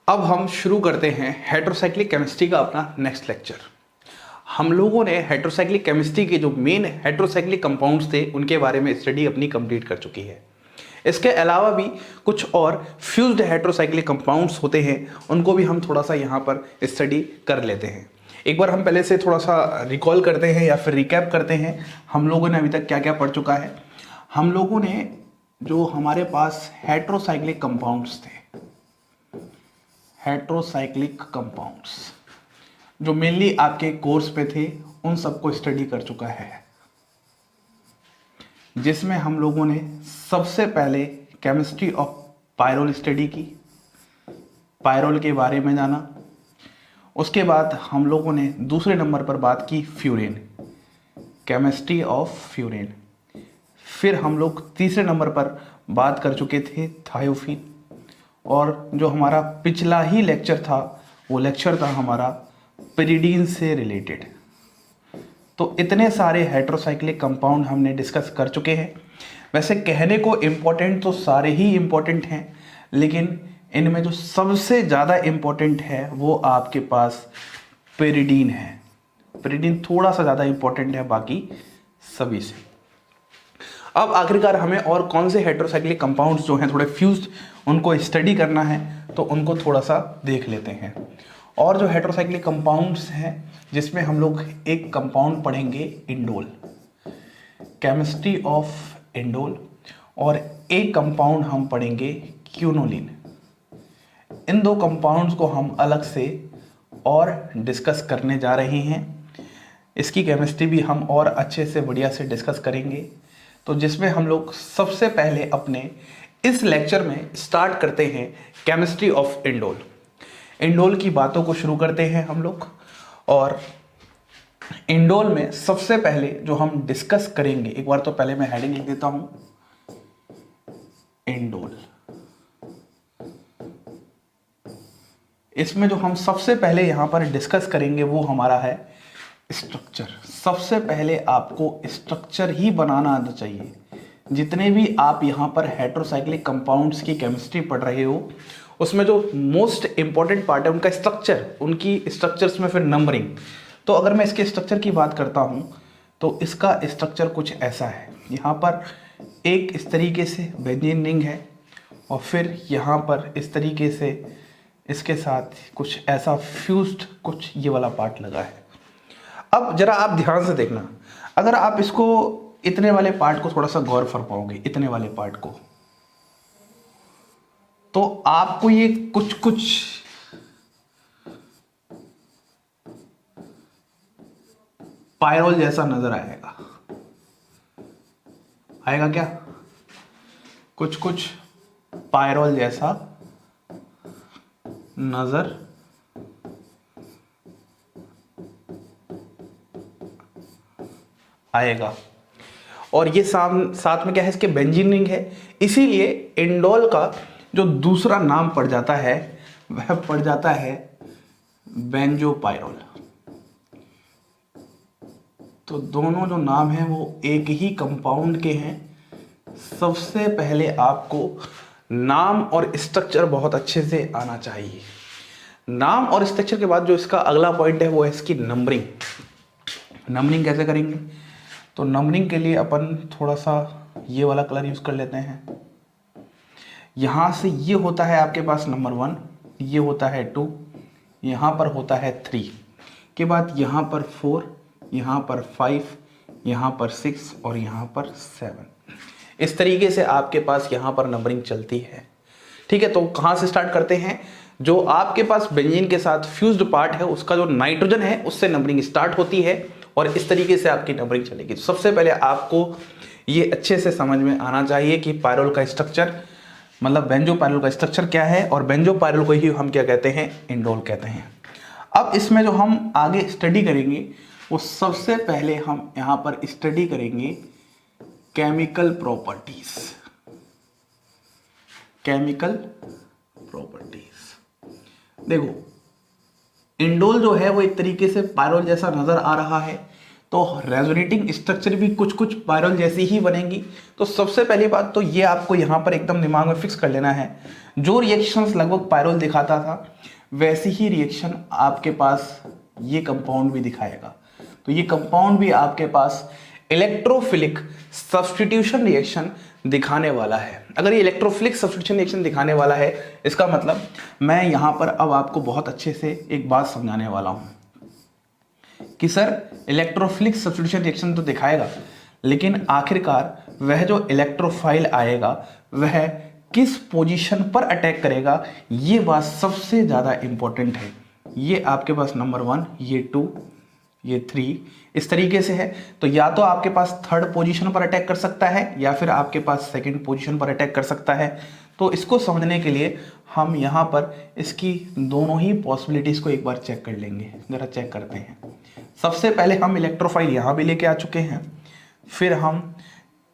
अब हम शुरू करते हैं हेटेरोसाइक्लिक केमिस्ट्री का अपना नेक्स्ट लेक्चर। हम लोगों ने हेटेरोसाइक्लिक केमिस्ट्री के जो मेन हेटेरोसाइक्लिक कंपाउंड्स थे उनके बारे में स्टडी अपनी कंप्लीट कर चुकी है। इसके अलावा भी कुछ और फ्यूज्ड हेटेरोसाइक्लिक कंपाउंड्स होते हैं, उनको भी हम थोड़ा सा यहाँ पर स्टडी कर लेते हैं। एक बार हम पहले से थोड़ा सा रिकॉल करते हैं या फिर रिकैप करते हैं हम लोगों ने अभी तक क्या क्या पढ़ चुका है। हम लोगों ने जो हमारे पास हेटेरोसाइक्लिक कंपाउंड्स थे, हेटेरोसाइक्लिक कंपाउंड्स जो मेनली आपके कोर्स पे थे, उन सबको स्टडी कर चुका है, जिसमें हम लोगों ने सबसे पहले केमिस्ट्री ऑफ पायरोल स्टडी की, पायरोल के बारे में जाना। उसके बाद हम लोगों ने दूसरे नंबर पर बात की फ्यूरेन, केमिस्ट्री ऑफ फ्यूरेन। फिर हम लोग तीसरे नंबर पर बात कर चुके थे थायोफिन, और जो हमारा पिछला ही लेक्चर था वो लेक्चर था हमारा पिरिडीन से रिलेटेड। तो इतने सारे हेटेरोसाइक्लिक कंपाउंड हमने डिस्कस कर चुके हैं। वैसे कहने को इम्पोर्टेंट तो सारे ही इम्पोर्टेंट हैं, लेकिन इनमें जो सबसे ज़्यादा इम्पोर्टेंट है वो आपके पास पिरिडीन है। पिरिडीन थोड़ा सा ज़्यादा इम्पोर्टेंट है बाकी सभी से। अब आखिरकार हमें और कौन से हेटेरोसाइक्लिक कंपाउंड्स जो हैं थोड़े फ्यूज्ड, उनको स्टडी करना है, तो उनको थोड़ा सा देख लेते हैं। और जो हेटेरोसाइक्लिक कंपाउंड्स हैं जिसमें हम लोग एक कंपाउंड पढ़ेंगे इंडोल, केमिस्ट्री ऑफ इंडोल, और एक कंपाउंड हम पढ़ेंगे क्यूनोलिन। इन दो कंपाउंड्स को हम अलग से और डिस्कस करने जा रहे हैं। इसकी केमिस्ट्री भी हम और अच्छे से बढ़िया से डिस्कस करेंगे। तो जिसमें हम लोग सबसे पहले अपने इस लेक्चर में स्टार्ट करते हैं केमिस्ट्री ऑफ इंडोल। इंडोल की बातों को शुरू करते हैं हम लोग, और इंडोल में सबसे पहले जो हम डिस्कस करेंगे, एक बार तो पहले मैं हेडिंग लिख देता हूं, इंडोल। इसमें जो हम सबसे पहले यहां पर डिस्कस करेंगे वो हमारा है स्ट्रक्चर। सबसे पहले आपको स्ट्रक्चर ही बनाना आना चाहिए। जितने भी आप यहाँ पर हेटेरोसाइक्लिक कंपाउंड्स की केमिस्ट्री पढ़ रहे हो, उसमें जो मोस्ट इंपॉर्टेंट पार्ट है उनका स्ट्रक्चर, उनकी स्ट्रक्चर्स में फिर नंबरिंग। तो अगर मैं इसके स्ट्रक्चर की बात करता हूँ तो इसका स्ट्रक्चर कुछ ऐसा है। यहाँ पर एक इस तरीके से बेंजीन रिंग है, और फिर यहाँ पर इस तरीके से इसके साथ कुछ ऐसा फ्यूज्ड कुछ ये वाला पार्ट लगा है। अब जरा आप ध्यान से देखना, अगर आप इसको इतने वाले पार्ट को थोड़ा सा गौर फरमाओगे, इतने वाले पार्ट को, तो आपको ये कुछ कुछ पायरोल जैसा नजर आएगा। आएगा क्या? कुछ कुछ पायरोल जैसा नजर आएगा। और ये साथ में क्या है, इसके बेंजीन रिंग है। इसीलिए इंडोल का जो दूसरा नाम पड़ जाता है वह पड़ जाता है बेंजोपायरोल। तो दोनों जो नाम हैं वो एक ही कंपाउंड के हैं। सबसे पहले आपको नाम और स्ट्रक्चर बहुत अच्छे से आना चाहिए। नाम और स्ट्रक्चर के बाद जो इसका अगला पॉइंट है वो है इसकी नंबरिंग। नंबरिंग कैसे करेंगे? तो नंबरिंग के लिए अपन थोड़ा सा ये वाला कलर यूज कर लेते हैं। यहाँ से ये होता है आपके पास नंबर 1, ये होता है 2, यहाँ पर होता है 3, के बाद यहाँ पर 4, यहाँ पर 5, यहाँ पर 6 और यहाँ पर 7। इस तरीके से आपके पास यहाँ पर नंबरिंग चलती है। ठीक है, तो कहाँ से स्टार्ट करते हैं? जो आपके पास बेंजीन के साथ फ्यूज्ड पार्ट है उसका जो नाइट्रोजन है उससे नंबरिंग स्टार्ट होती है, और इस तरीके से आपकी नंबरिंग चलेगी। तो सबसे पहले आपको ये अच्छे से समझ में आना चाहिए कि पायरोल का स्ट्रक्चर, मतलब बेंजोपायरोल का स्ट्रक्चर क्या है, और बेंजोपायरोल को ही हम क्या कहते हैं? इंडोल कहते हैं। अब इसमें जो हम आगे स्टडी करेंगे वो सबसे पहले हम यहाँ पर स्टडी करेंगे केमिकल प्रॉपर्टीज। केमिकल प्रॉपर्टीज देखो, इंडोल जो है वो एक तरीके से पायरोल जैसा नजर आ रहा है। तो रेजोनेटिंग स्ट्रक्चर भी कुछ कुछ पायरोल जैसी ही बनेंगी। तो सबसे पहली बात तो ये आपको यहाँ पर एकदम दिमाग में फिक्स कर लेना है, जो रिएक्शंस लगभग पायरोल दिखाता था वैसी ही रिएक्शन आपके पास ये कंपाउंड भी दिखाएगा। तो ये कंपाउंड भी आपके पास इलेक्ट्रोफिलिक सब्स्टिट्यूशन रिएक्शन दिखाने वाला है। अगर ये इलेक्ट्रोफिलिक सब्स्टिट्यूशन रिएक्शन दिखाने वाला है, इसका मतलब मैं यहाँ पर अब आपको बहुत अच्छे से एक बात समझाने वाला हूँ कि सर इलेक्ट्रोफिलिक सब्स्टिट्यूशन रिएक्शन तो दिखाएगा, लेकिन आखिरकार वह जो इलेक्ट्रोफाइल आएगा वह किस पोजीशन पर अटैक करेगा, ये बात सबसे ज़्यादा इंपॉर्टेंट है। ये आपके पास नंबर 1, ये 2, ये 3 इस तरीके से है। तो या तो आपके पास थर्ड पोजीशन पर अटैक कर सकता है या फिर आपके पास सेकंड पोजीशन पर अटैक कर सकता है। तो इसको समझने के लिए हम यहाँ पर इसकी दोनों ही पॉसिबिलिटीज़ को एक बार चेक कर लेंगे। ज़रा चेक करते हैं। सबसे पहले हम इलेक्ट्रोफाइल यहाँ भी लेके आ चुके हैं, फिर हम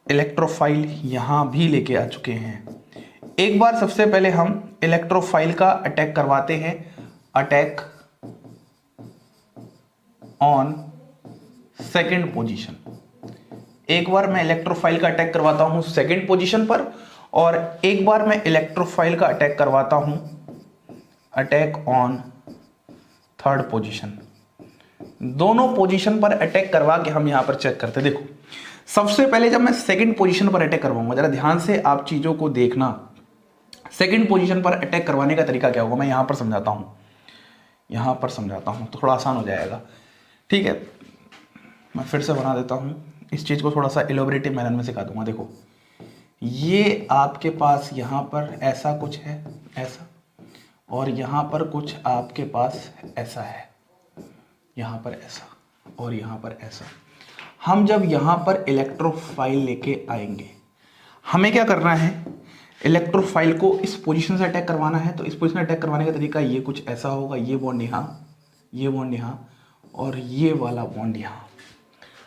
इलेक्ट्रोफाइल यहाँ भी लेके आ चुके हैं। एक बार सबसे पहले हम इलेक्ट्रोफाइल का अटैक करवाते हैं, अटैक ऑन सेकेंड पोजीशन। एक बार मैं इलेक्ट्रोफाइल का अटैक करवाता हूं सेकेंड पोजीशन पर, और एक बार मैं इलेक्ट्रोफाइल का अटैक करवाता हूं अटैक ऑन थर्ड पोजीशन। दोनों पोजीशन पर अटैक करवा के हम यहां पर चेक करते हैं। देखो सबसे पहले जब मैं सेकेंड पोजीशन पर अटैक करवाऊंगा, जरा ध्यान से आप चीजों को देखना। सेकेंड पोजीशन पर अटैक करवाने का तरीका क्या होगा, मैं यहां पर समझाता हूं, यहां पर समझाता हूं तो थोड़ा आसान हो जाएगा। ठीक है, मैं फिर से बना देता हूं, इस चीज को थोड़ा सा इलोबरेटिव मैनर में सिखा दूंगा। देखो ये आपके पास यहां पर ऐसा कुछ है, ऐसा, और यहां पर कुछ आपके पास ऐसा है, यहां पर ऐसा और यहां पर ऐसा। हम जब यहां पर इलेक्ट्रोफाइल लेके आएंगे, हमें क्या करना है, इलेक्ट्रोफाइल को इस पोजीशन से अटैक करवाना है। तो इस पोजीशन से अटैक करवाने का तरीका ये कुछ ऐसा होगा, ये बॉन्ड यहाँ, ये बॉन्ड यहाँ और ये वाला बॉन्ड यहाँ।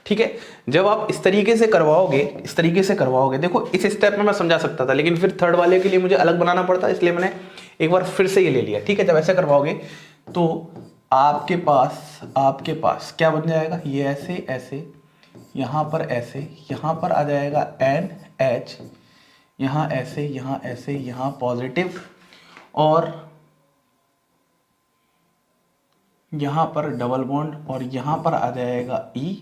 ठीक है, जब आप इस तरीके से करवाओगे, इस तरीके से करवाओगे, देखो इस स्टेप में मैं समझा सकता था, लेकिन फिर थर्ड वाले के लिए मुझे अलग बनाना पड़ता, इसलिए मैंने एक बार फिर से ये ले लिया। ठीक है, जब ऐसे करवाओगे तो आपके पास क्या बन जाएगा, ये ऐसे ऐसे, यहाँ पर ऐसे, यहाँ पर आ जाएगा NH, यहाँ ऐसे, यहाँ ऐसे, यहाँ पॉजिटिव, और यहाँ पर डबल बॉन्ड, और यहाँ पर आ जाएगा E,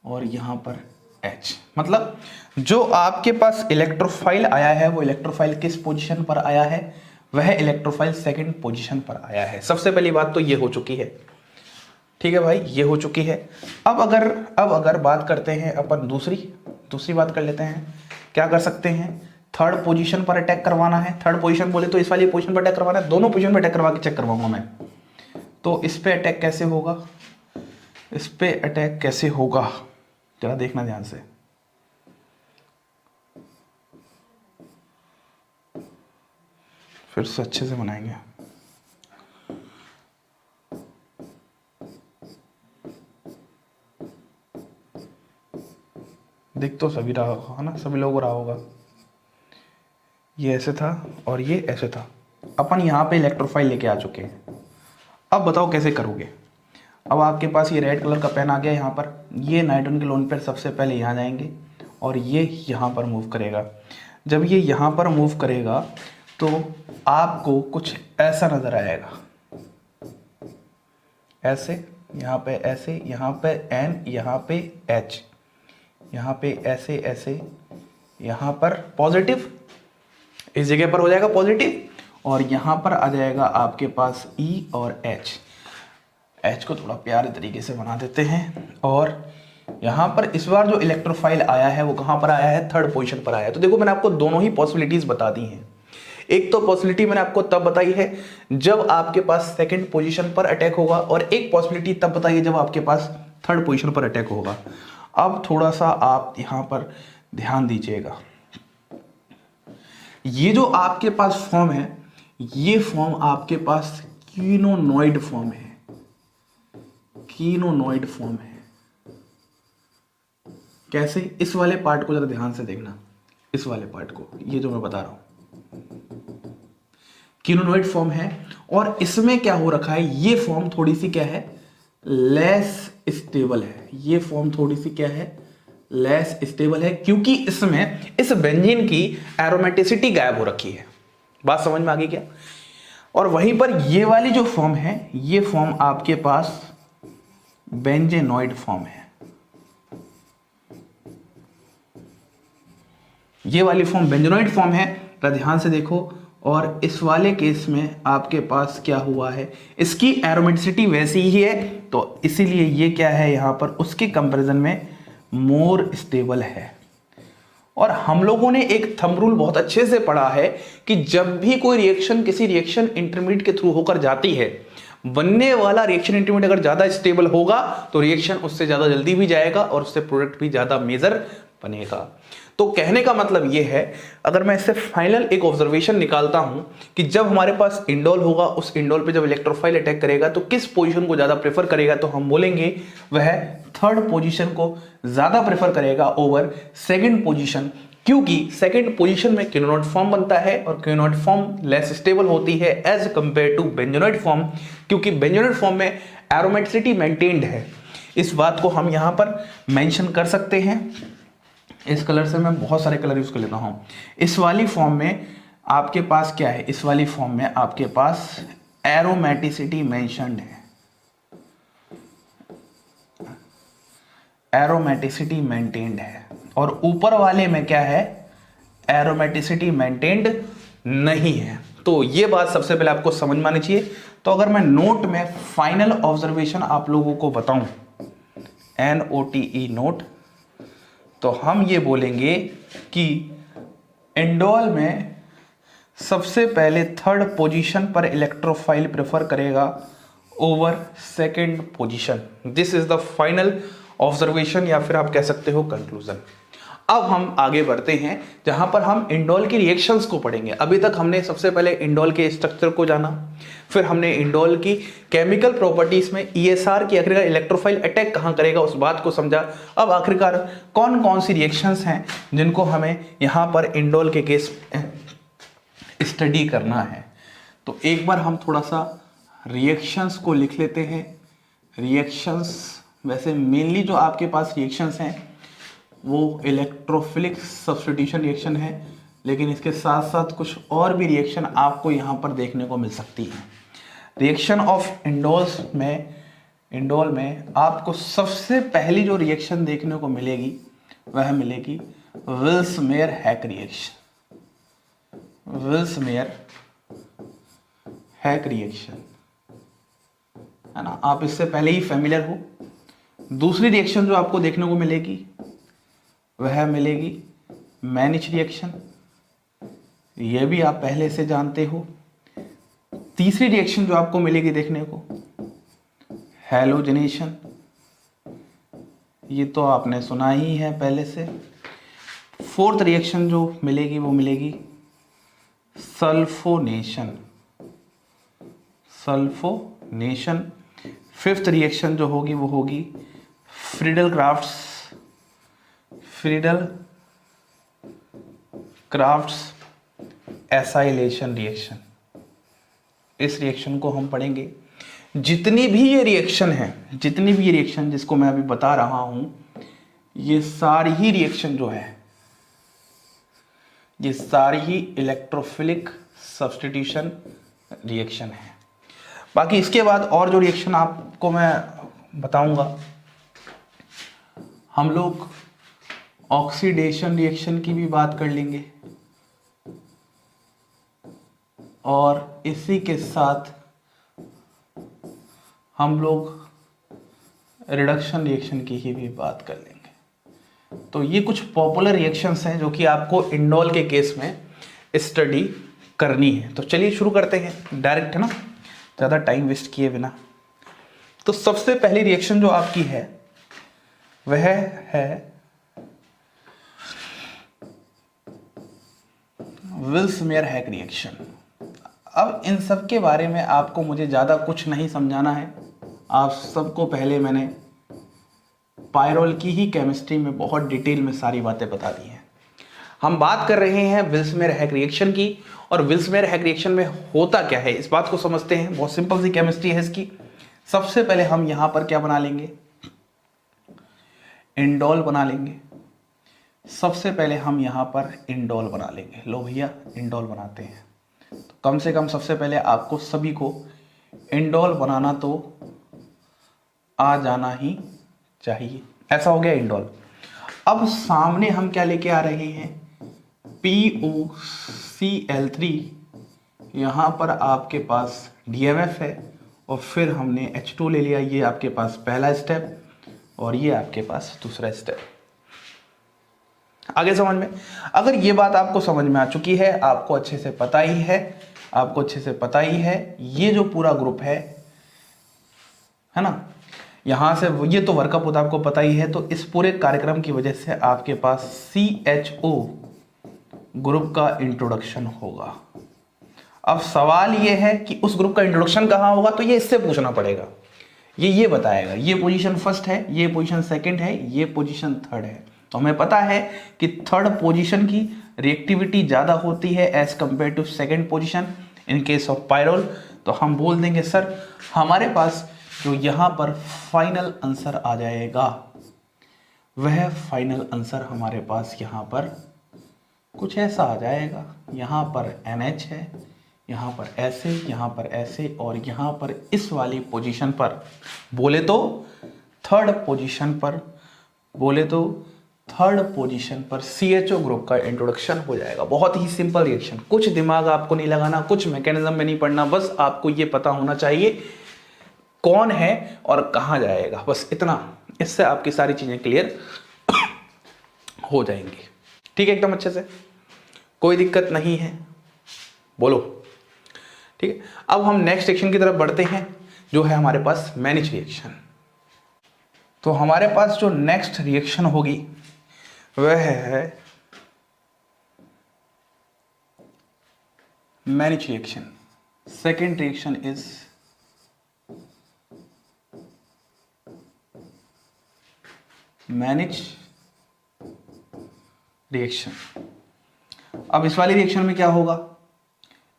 और यहाँ पर H। मतलब जो आपके पास इलेक्ट्रोफाइल आया है वो इलेक्ट्रोफाइल किस पोजीशन पर आया है, वह इलेक्ट्रोफाइल सेकंड पोजीशन पर आया है। सबसे पहली बात तो ये हो चुकी है। ठीक है भाई, ये हो चुकी है। अब अगर बात करते हैं अपन दूसरी बात कर लेते हैं। क्या कर सकते हैं, थर्ड पोजीशन पर अटैक करवाना है। थर्ड पोजीशन बोले तो इस वाली पोजीशन पर अटैक करवाना है, दोनों पोजीशन पर अटैक करवा के चेक करवाऊंगा मैं। तो इस पे अटैक कैसे होगा, इस पे अटैक कैसे होगा जरा देखना ध्यान से। फिर से अच्छे से बनाएंगे। दिख तो सभी रहा होगा ना, सभी लोगों को रहा होगा। ये ऐसे था और ये ऐसे था। अपन यहाँ पे इलेक्ट्रोफाइल लेके आ चुके हैं। अब बताओ कैसे करोगे। अब आपके पास ये रेड कलर का पेन आ गया यहाँ पर, ये नाइट्रोजन के लोन पेयर सबसे पहले यहाँ जाएंगे और ये यहाँ पर मूव करेगा। जब ये यहाँ पर मूव करेगा तो आपको कुछ ऐसा नज़र आएगा, ऐसे, यहाँ पे ऐसे, यहाँ पे N, यहाँ पे H, यहाँ पे ऐसे ऐसे, यहाँ पर पॉजिटिव, इस जगह पर हो जाएगा पॉजिटिव, और यहाँ पर आ जाएगा आपके पास E और H को थोड़ा प्यारे तरीके से बना देते हैं। और यहाँ पर इस बार जो इलेक्ट्रोफाइल आया है वो कहाँ पर आया है, थर्ड पोजीशन पर आया है। तो देखो मैंने आपको दोनों ही पॉसिबिलिटीज बता दी हैं। एक तो पॉसिबिलिटी मैंने आपको तब बताई है जब आपके पास सेकंड पोजीशन पर अटैक होगा, और एक पॉसिबिलिटी तब बताई है जब आपके पास थर्ड पोजीशन पर अटैक होगा। अब थोड़ा सा आप यहाँ पर ध्यान दीजिएगा। ये जो आपके पास फॉर्म है, ये फॉर्म आपके पास कीनोनॉइड फॉर्म है, कीनोनॉइड फॉर्म है। कैसे, इस वाले पार्ट को जरा ध्यान से देखना, इस वाले पार्ट को, ये जो मैं बता रहा हूं कीनोनॉइड फॉर्म है। और इसमें क्या हो रखा है, ये फॉर्म थोड़ी सी क्या है, लेस स्टेबल है। ये फॉर्म थोड़ी सी क्या है, लेस स्टेबल है, क्योंकि इसमें इस बेंजीन की एरोमेटिसिटी गायब हो रखी है। बात समझ में आ गई क्या? और वहीं पर ये वाली जो फॉर्म है, ये फॉर्म आपके पास बेंजेनॉइड फॉर्म है। ये वाली फॉर्म बेंजेनॉइड फॉर्म है, ध्यान से देखो। और इस वाले केस में आपके पास क्या हुआ है, इसकी एरोमेटिसिटी वैसी ही है, तो इसीलिए ये क्या है यहां पर उसके कंपैरिजन में मोर स्टेबल है। और हम लोगों ने एक थंब रूल बहुत अच्छे से पढ़ा है कि जब भी कोई रिएक्शन किसी रिएक्शन इंटरमीडिएट के थ्रू होकर जाती है, बनने वाला रिएक्शन इंटरमीडिएट अगर ज्यादा स्टेबल होगा तो रिएक्शन उससे ज्यादा जल्दी भी जाएगा और उससे प्रोडक्ट भी ज्यादा मेजर बनेगा। तो कहने का मतलब यह है, अगर मैं इससे फाइनल एक ऑब्जर्वेशन निकालता हूं कि जब हमारे पास इंडोल होगा, उस इंडोल पे जब इलेक्ट्रोफाइल अटैक करेगा तो किस पोजीशन को ज्यादा प्रेफर करेगा, तो हम बोलेंगे वह थर्ड पोजीशन को ज्यादा प्रेफर करेगा ओवर सेकंड पोजीशन, क्योंकि सेकंड पोजीशन में क्विनोनाइड फॉर्म बनता है और क्विनोनाइड फॉर्म लेस स्टेबल होती है as compare to benzenoid form, क्योंकि बेंजोनाइड फॉर्म में एरोमेटिसिटी मेंटेन्ड है। इस बात को हम यहां पर मेंशन कर सकते हैं। इस कलर से मैं बहुत सारे कलर यूज कर लेता हूं। इस वाली फॉर्म में आपके पास क्या है, इस वाली फॉर्म में आपके पास एरोमेटिसिटी मेंशन्ड है, एरोमेटिसिटी मेंटेन्ड है, और ऊपर वाले में क्या है, एरोमेटिसिटी मेंटेन्ड नहीं है। तो ये बात सबसे पहले आपको समझ में आनी चाहिए। तो अगर मैं नोट में फाइनल ऑब्जर्वेशन आप लोगों को बताऊं, NOTE नोट, तो हम ये बोलेंगे कि इंडोल में सबसे पहले थर्ड पोजीशन पर इलेक्ट्रोफाइल प्रेफर करेगा over second position. This is the final observation, या फिर आप कह सकते हो कंक्लूजन। अब हम आगे बढ़ते हैं जहां पर हम इंडोल की रिएक्शंस को पढ़ेंगे। अभी तक हमने सबसे पहले इंडोल के स्ट्रक्चर को जाना, फिर हमने इंडोल की केमिकल प्रॉपर्टीज में ESR की आखिरकार इलेक्ट्रोफाइल अटैक कहां करेगा उस बात को समझा। अब आखिरकार कौन कौन सी रिएक्शंस हैं जिनको हमें यहां पर इंडोल के केस स्टडी करना है। तो एक बार हम थोड़ा सा रिएक्शंस को लिख लेते हैं। रिएक्शंस वैसे मेनली जो आपके पास रिएक्शंस हैं वो इलेक्ट्रोफिलिक सब्स्टिट्यूशन रिएक्शन है, लेकिन इसके साथ साथ कुछ और भी रिएक्शन आपको यहाँ पर देखने को मिल सकती है। रिएक्शन ऑफ इंडोल में आपको सबसे पहली जो रिएक्शन देखने को मिलेगी वह मिलेगी Vilsmeier Haack reaction. Vilsmeier Haack reaction है ना, आप इससे पहले ही फेमिलियर हो। दूसरी रिएक्शन जो आपको देखने को मिलेगी वह मिलेगी मैनिच रिएक्शन, यह भी आप पहले से जानते हो। तीसरी रिएक्शन जो आपको मिलेगी देखने को हैलोजनेशन, ये तो आपने सुना ही है पहले से। फोर्थ रिएक्शन जो मिलेगी वो मिलेगी सल्फोनेशन। फिफ्थ रिएक्शन जो होगी वो होगी फ्रीडल क्राफ्ट्स एसाइलेशन रिएक्शन। इस रिएक्शन को हम पढ़ेंगे। जितनी भी ये रिएक्शन जिसको मैं अभी बता रहा हूं, ये सारी ही रिएक्शन जो है, ये सारी ही इलेक्ट्रोफिलिक सब्स्टिट्यूशन रिएक्शन है। बाकी इसके बाद और जो रिएक्शन आपको मैं बताऊंगा, हम लोग ऑक्सीडेशन रिएक्शन की भी बात कर लेंगे और इसी के साथ हम लोग रिडक्शन रिएक्शन की ही भी बात कर लेंगे। तो ये कुछ पॉपुलर रिएक्शंस हैं जो कि आपको इंडोल के केस में स्टडी करनी है। तो चलिए शुरू करते हैं डायरेक्ट, है ना, ज़्यादा टाइम वेस्ट किए बिना। तो सबसे पहली रिएक्शन जो आपकी है वह है विल्स मेयर हैक रिएक्शन। अब इन सब के बारे में आपको मुझे ज़्यादा कुछ नहीं समझाना है। आप सबको पहले मैंने पायरोल की ही केमिस्ट्री में बहुत डिटेल में सारी बातें बता दी हैं। हम बात कर रहे हैं विल्स मेयर हैक रिएक्शन की, और विल्स मेयर हैक रिएक्शन में होता क्या है इस बात को समझते हैं। बहुत सिंपल सी केमिस्ट्री है इसकी। सबसे पहले हम यहां पर क्या बना लेंगे, इंडोल बना लेंगे। सबसे पहले हम यहां पर इंडोल बना लेंगे। लो भैया इंडोल बनाते हैं। तो कम से कम सबसे पहले आपको सभी को इंडोल बनाना तो आ जाना ही चाहिए। ऐसा हो गया इंडोल। अब सामने हम क्या लेके आ रहे हैं, POCl3। यहां पर आपके पास DMF है और फिर हमने H2 ले लिया। ये आपके पास पहला स्टेप और ये आपके पास दूसरा स्टेप। आगे समझ में, अगर ये बात आपको समझ में आ चुकी है, आपको अच्छे से पता ही है, ये जो पूरा ग्रुप है ना, यहां से ये तो वर्कअप होता आपको पता ही है। तो इस पूरे कार्यक्रम की वजह से आपके पास CHO ग्रुप का इंट्रोडक्शन होगा। अब सवाल ये है कि उस ग्रुप का इंट्रोडक्शन कहां होगा, तो ये इससे पूछना पड़ेगा। ये बताएगा ये पोजीशन फर्स्ट है, ये पोजीशन सेकंड है, ये पोजीशन थर्ड है। तो हमें पता है कि थर्ड पोजीशन की रिएक्टिविटी ज़्यादा होती है as compare to second position in case of pyrrole. तो हम बोल देंगे सर हमारे पास जो यहाँ पर फाइनल आंसर आ जाएगा, वह फाइनल आंसर हमारे पास यहाँ पर कुछ ऐसा आ जाएगा। यहाँ पर NH है, यहाँ पर ऐसे, यहाँ पर ऐसे और यहाँ पर इस वाली पोजीशन पर बोले तो थर्ड पोजीशन पर CHO ग्रुप का इंट्रोडक्शन हो जाएगा। बहुत ही सिंपल रिएक्शन, कुछ दिमाग आपको नहीं लगाना, कुछ मैकेनिज्म में नहीं पढ़ना, बस आपको ये पता होना चाहिए कौन है और कहाँ जाएगा, बस इतना। इससे आपकी सारी चीजें क्लियर हो जाएंगी। ठीक है, एकदम अच्छे से, कोई दिक्कत नहीं है, बोलो। ठीक है, अब हम नेक्स्ट रिएक्शन की तरफ बढ़ते हैं जो है हमारे पास मैनिच रिएक्शन। तो हमारे पास जो नेक्स्ट रिएक्शन होगी वह है Mannich reaction. Second reaction is Mannich reaction. अब इस वाली रिएक्शन में क्या होगा,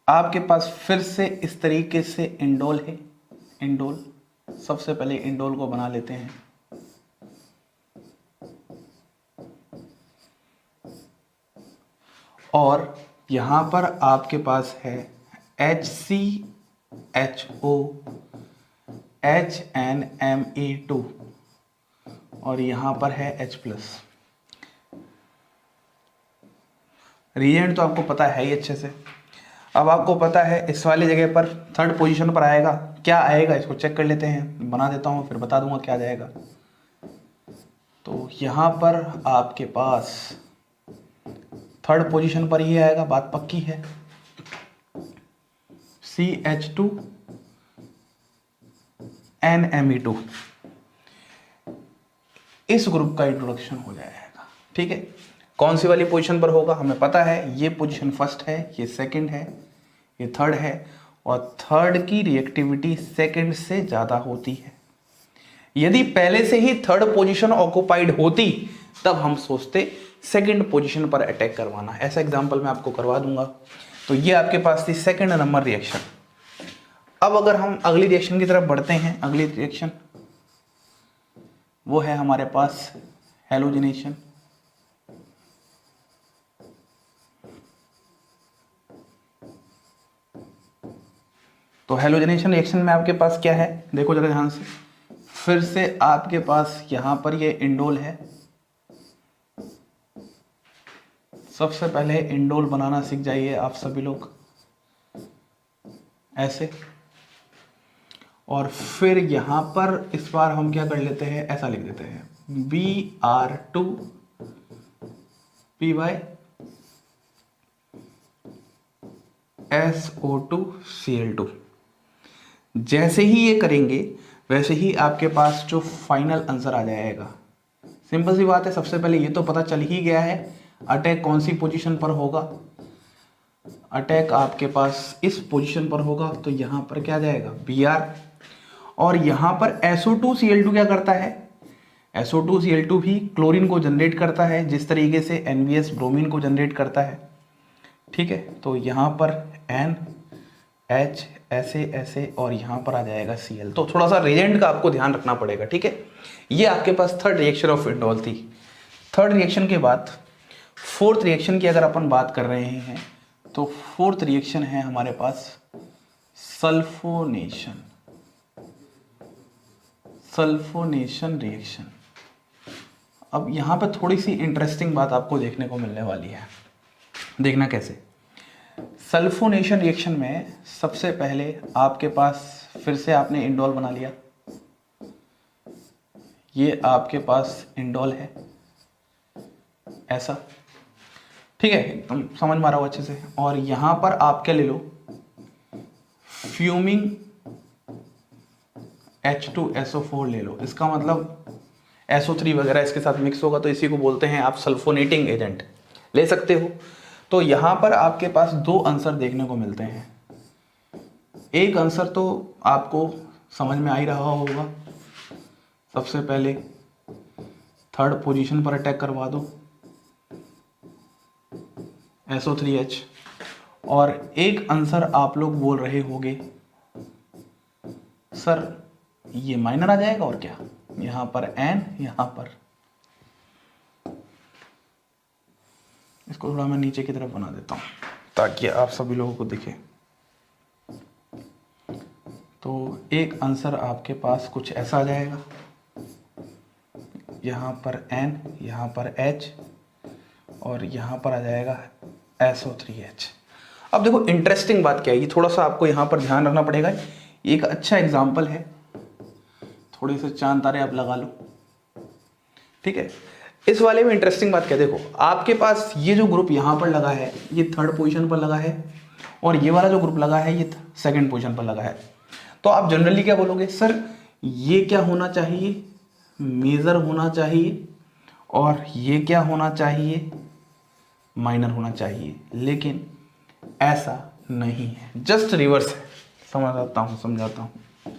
आपके पास फिर से इस तरीके से इंडोल है। इंडोल, सबसे पहले इंडोल को बना लेते हैं। और यहां पर आपके पास है HCHO HNME2 और यहां पर है H+। रिएजेंट तो आपको पता है ही अच्छे से। अब आपको पता है इस वाली जगह पर थर्ड पोजीशन पर आएगा, क्या आएगा इसको चेक कर लेते हैं। बना देता हूं फिर बता दूंगा क्या जाएगा। तो यहां पर आपके पास थर्ड पोजीशन पर ही आएगा, बात पक्की है। CH2 NME2 इस ग्रुप का इंट्रोडक्शन हो जाएगा। ठीक है, कौन सी वाली पोजीशन पर होगा हमें पता है, ये पोजीशन फर्स्ट है, ये सेकंड है, ये थर्ड है और थर्ड की रिएक्टिविटी सेकंड से ज़्यादा होती है। यदि पहले से ही थर्ड पोजीशन ऑक्युपाइड होती तब हम सोचते सेकंड पोजीशन पर अटैक करवाना। ऐसा एग्जांपल मैं आपको करवा दूंगा। तो ये आपके पास थी सेकंड नंबर रिएक्शन। अब अगर हम अगली रिएक्शन की तरफ बढ़ते हैं, अगली रिएक्शन वो है हमारे पास हैलोजिनेशन। तो हैलोजिनेशन रिएक्शन में आपके पास क्या है, देखो जरा ध्यान से। फिर से आपके पास यहां पर ये इंडोल है। सबसे पहले इंडोल बनाना सीख जाइए आप सभी लोग, ऐसे। और फिर यहां पर इस बार हम क्या कर लेते हैं, ऐसा लिख देते हैं Br2PySO2Cl2। जैसे ही ये करेंगे वैसे ही आपके पास जो फाइनल आंसर आ जाएगा। सिंपल सी बात है, सबसे पहले ये तो पता चल ही गया है अटैक कौन सी पोजीशन पर होगा। अटैक आपके पास इस पोजीशन पर होगा, तो यहां पर क्या जाएगा Br। और यहां पर SO2Cl2 क्या करता है, SO2Cl2 भी क्लोरीन को जनरेट करता है जिस तरीके से NVS ब्रोमीन को जनरेट करता है। ठीक है, तो यहां पर NH ऐसे ऐसे और यहाँ पर आ जाएगा Cl। तो थोड़ा सा रिएजेंट का आपको ध्यान रखना पड़ेगा, ठीक है। ये आपके पास थर्ड रिएक्शन ऑफ इंडोल थी। थर्ड रिएक्शन के बाद फोर्थ रिएक्शन की अगर अपन बात कर रहे हैं तो फोर्थ रिएक्शन है हमारे पास सल्फोनेशन। Sulphonation reaction. अब यहाँ पे थोड़ी सी इंटरेस्टिंग बात आपको देखने को मिलने वाली है, देखना कैसे। सल्फोनेशन रिएक्शन में सबसे पहले आपके पास फिर से आपने इंडोल बना लिया, ये आपके पास इंडोल है ऐसा, ठीक है, एकदम समझ में आ रहा हो अच्छे से। और यहां पर आप क्या ले लो, फ्यूमिंग H2SO4 ले लो। इसका मतलब SO3 वगैरह इसके साथ मिक्स होगा तो इसी को बोलते हैं आप सल्फोनेटिंग एजेंट, ले सकते हो। तो यहां पर आपके पास दो आंसर देखने को मिलते हैं। एक आंसर तो आपको समझ में आ ही रहा होगा, सबसे पहले थर्ड पोजीशन पर अटैक करवा दो SO3H। और एक आंसर आप लोग बोल रहे होंगे सर ये माइनर आ जाएगा और क्या, यहां पर N, यहां पर, इसको थोड़ा मैं नीचे की तरफ बना देता हूं ताकि आप सभी लोगों को दिखे। तो एक आंसर आपके पास कुछ ऐसा आ जाएगा, यहाँ पर N, यहाँ पर H और यहाँ पर आ जाएगा SO3H। अब देखो इंटरेस्टिंग बात क्या है, ये थोड़ा सा आपको यहाँ पर ध्यान रखना पड़ेगा। एक अच्छा एग्जाम्पल है, थोड़े से चांद तारे आप लगा लो, ठीक है। इस वाले में इंटरेस्टिंग बात क्या है, देखो आपके पास ये जो ग्रुप यहाँ पर लगा है ये थर्ड पोजीशन पर लगा है और ये वाला जो ग्रुप लगा है ये सेकंड पोजीशन पर लगा है। तो आप जनरली क्या बोलोगे, सर ये क्या होना चाहिए, मेजर होना चाहिए, और ये क्या होना चाहिए, माइनर होना चाहिए। लेकिन ऐसा नहीं है, जस्ट रिवर्स है। समझाता हूं।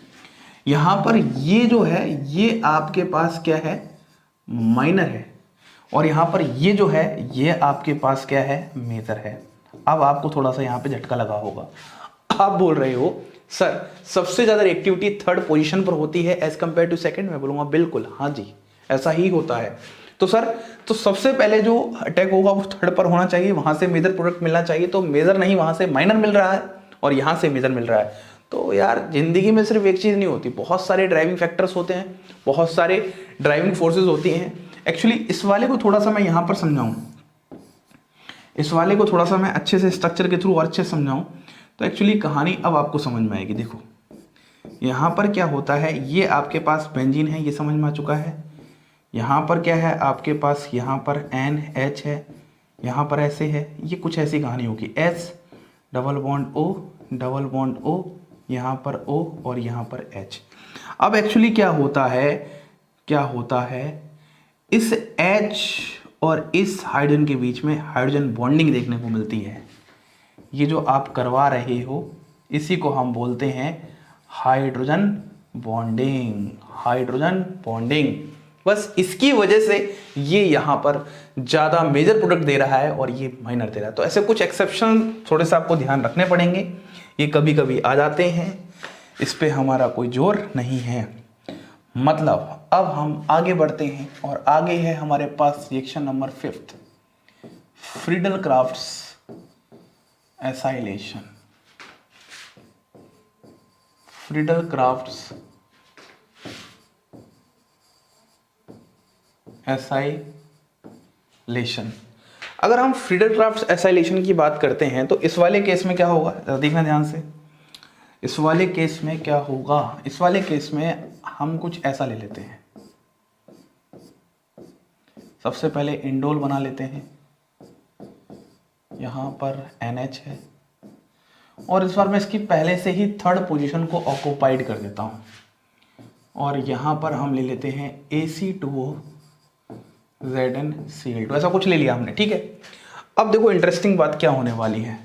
यहां पर ये जो है ये आपके पास क्या है, माइनर है, और यहां पर ये जो है ये आपके पास क्या है, मेजर है। अब आपको थोड़ा सा यहां पे झटका लगा होगा, आप बोल रहे हो सर सबसे ज्यादा रिएक्टिविटी थर्ड पोजीशन पर होती है एज कंपेयर टू सेकंड। मैं बोलूंगा बिल्कुल हाँ जी ऐसा ही होता है। तो सर तो सबसे पहले जो अटैक होगा वो थर्ड पर होना चाहिए, वहां से मेजर प्रोडक्ट मिलना चाहिए। तो मेजर नहीं, वहां से माइनर मिल रहा है और यहां से मेजर मिल रहा है। तो यार जिंदगी में सिर्फ एक चीज नहीं होती, बहुत सारे ड्राइविंग फैक्टर्स होते हैं, बहुत सारे ड्राइविंग फोर्सेस होती हैं। एक्चुअली इस वाले को थोड़ा सा मैं यहां पर समझाऊं, इस वाले को थोड़ा सा मैं अच्छे से स्ट्रक्चर के थ्रू और अच्छे से समझाऊं तो एक्चुअली कहानी अब आपको समझ में आएगी। देखो यहाँ पर क्या होता है, ये आपके पास बेंजीन है, ये समझ में आ चुका है। यहाँ पर क्या है आपके पास, यहाँ पर NH है, यहाँ पर ऐसे है, ये कुछ ऐसी कहानी होगी। S डबल बॉन्ड O, यहाँ पर O और यहाँ पर H। अब एक्चुअली क्या होता है इस H और इस हाइड्रोजन के बीच में हाइड्रोजन बॉन्डिंग देखने को मिलती है। ये जो आप करवा रहे हो इसी को हम बोलते हैं हाइड्रोजन बॉन्डिंग। बस इसकी वजह से ये यहाँ पर ज़्यादा मेजर प्रोडक्ट दे रहा है और ये माइनर दे रहा है। तो ऐसे कुछ एक्सेप्शन थोड़े से आपको ध्यान रखने पड़ेंगे, ये कभी कभी आ जाते हैं, इस पे हमारा कोई जोर नहीं है। मतलब अब हम आगे बढ़ते हैं और आगे है हमारे पास reaction number 5, Friedel Crafts acylation. Friedel Crafts acylation. अगर हम फ्रीडल-क्राफ्ट्स एसाइलेशन की बात करते हैं तो इस वाले केस में क्या होगा, देखना ध्यान से। इस वाले केस में क्या होगा, इस वाले केस में हम कुछ ऐसा ले लेते हैं। सबसे पहले इंडोल बना लेते हैं, यहाँ पर NH है और इस बार मैं इसकी पहले से ही थर्ड पोजीशन को ऑक्युपाइड कर देता हूँ और यहाँ पर हम ले लेते हैं AC2O ZnCl2, ऐसा कुछ ले लिया हमने, ठीक है। अब देखो इंटरेस्टिंग बात क्या होने वाली है,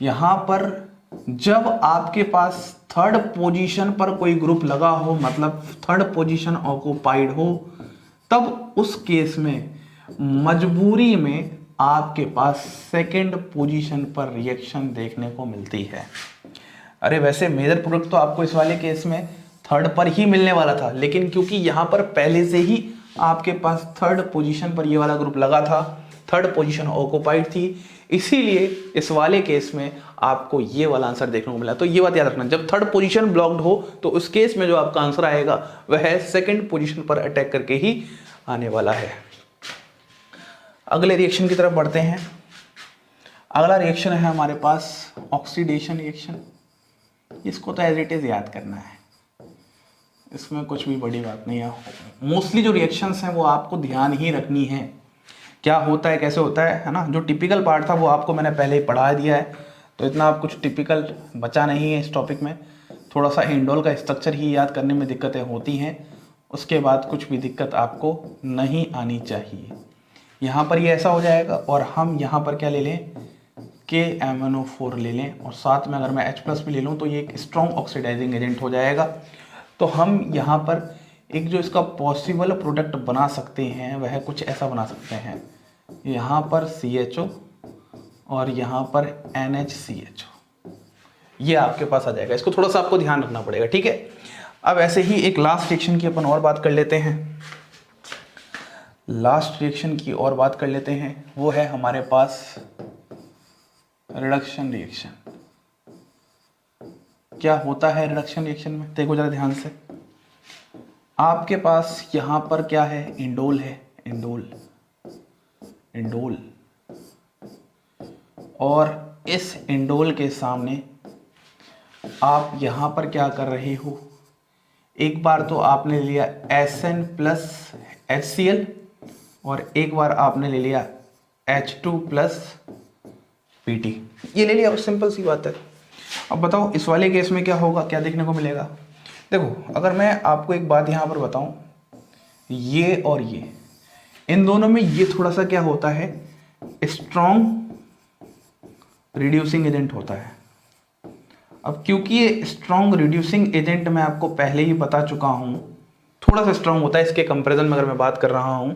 यहाँ पर जब आपके पास थर्ड पोजीशन पर कोई ग्रुप लगा हो, मतलब थर्ड पोजीशन ऑक्युपाइड हो, तब उस केस में मजबूरी में आपके पास सेकंड पोजीशन पर रिएक्शन देखने को मिलती है। अरे वैसे मेजर प्रोडक्ट तो आपको इस वाले केस में थर्ड पर ही मिलने वाला था, लेकिन क्योंकि यहाँ पर पहले से ही आपके पास थर्ड पोजीशन पर ये वाला ग्रुप लगा था, थर्ड पोजीशन ऑक्युपाइड थी, इसीलिए इस वाले केस में आपको ये वाला आंसर देखने को मिला। तो ये बात याद रखना, जब थर्ड पोजीशन ब्लॉक्ड हो तो उस केस में जो आपका आंसर आएगा वह सेकंड पोजीशन पर अटैक करके ही आने वाला है। अगले रिएक्शन की तरफ बढ़ते हैं। अगला रिएक्शन है हमारे पास ऑक्सीडेशन रिएक्शन। इसको तो एज इट इज याद करना है, इसमें कुछ भी बड़ी बात नहीं है। मोस्टली जो रिएक्शंस हैं वो आपको ध्यान ही रखनी है, क्या होता है कैसे होता है ना। जो टिपिकल पार्ट था वो आपको मैंने पहले ही पढ़ा दिया है, तो इतना आप कुछ टिपिकल बचा नहीं है इस टॉपिक में। थोड़ा सा इंडोल का स्ट्रक्चर ही याद करने में दिक्कतें होती हैं, उसके बाद कुछ भी दिक्कत आपको नहीं आनी चाहिए। यहाँ पर ये ऐसा हो जाएगा और हम यहाँ पर क्या ले लें, KMnO4 ले लें, और साथ में अगर मैं H+ भी ले लूँ तो ये एक स्ट्रॉन्ग ऑक्सीडाइजिंग एजेंट हो जाएगा। तो हम यहाँ पर एक जो इसका पॉसिबल प्रोडक्ट बना सकते हैं वह कुछ ऐसा बना सकते हैं, यहाँ पर CHO और यहाँ पर NHCHO, ये आपके पास आ जाएगा। इसको थोड़ा सा आपको ध्यान रखना पड़ेगा, ठीक है। अब ऐसे ही एक लास्ट रिएक्शन की अपन और बात कर लेते हैं। लास्ट रिएक्शन की और बात कर लेते हैं, वो है हमारे पास रिडक्शन रिएक्शन। क्या होता है रिडक्शन रिएक्शन में, देखो जरा ध्यान से। आपके पास यहाँ पर क्या है, इंडोल है, इंडोल, और इस इंडोल के सामने आप यहाँ पर क्या कर रहे हो, एक बार तो आपने लिया SN+HCl और एक बार आपने ले लिया H2+PT, ये ले लिया, सिंपल सी बात है। अब बताओ इस वाले केस में क्या होगा, क्या देखने को मिलेगा। देखो अगर मैं आपको एक बात यहाँ पर बताऊँ, ये और ये, इन दोनों में ये थोड़ा सा क्या होता है, स्ट्रॉन्ग रिड्यूसिंग एजेंट होता है। अब क्योंकि ये स्ट्रॉन्ग रिड्यूसिंग एजेंट मैं आपको पहले ही बता चुका हूँ, थोड़ा सा स्ट्रॉन्ग होता है इसके कंपैरिजन में अगर मैं बात कर रहा हूँ,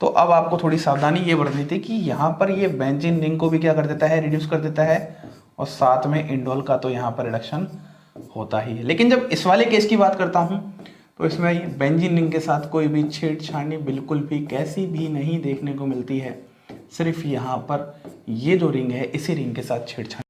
तो अब आपको थोड़ी सावधानी ये बरतनी थी कि यहाँ पर ये बेंजीन रिंग को भी क्या कर देता है, रिड्यूस कर देता है, और साथ में इंडोल का तो यहाँ पर रिडक्शन होता ही है। लेकिन जब इस वाले केस की बात करता हूँ तो इसमें ये बेंजीन रिंग के साथ कोई भी छेड़छाड़ी बिल्कुल भी कैसी भी नहीं देखने को मिलती है। सिर्फ यहाँ पर ये जो रिंग है इसी रिंग के साथ छेड़छाड़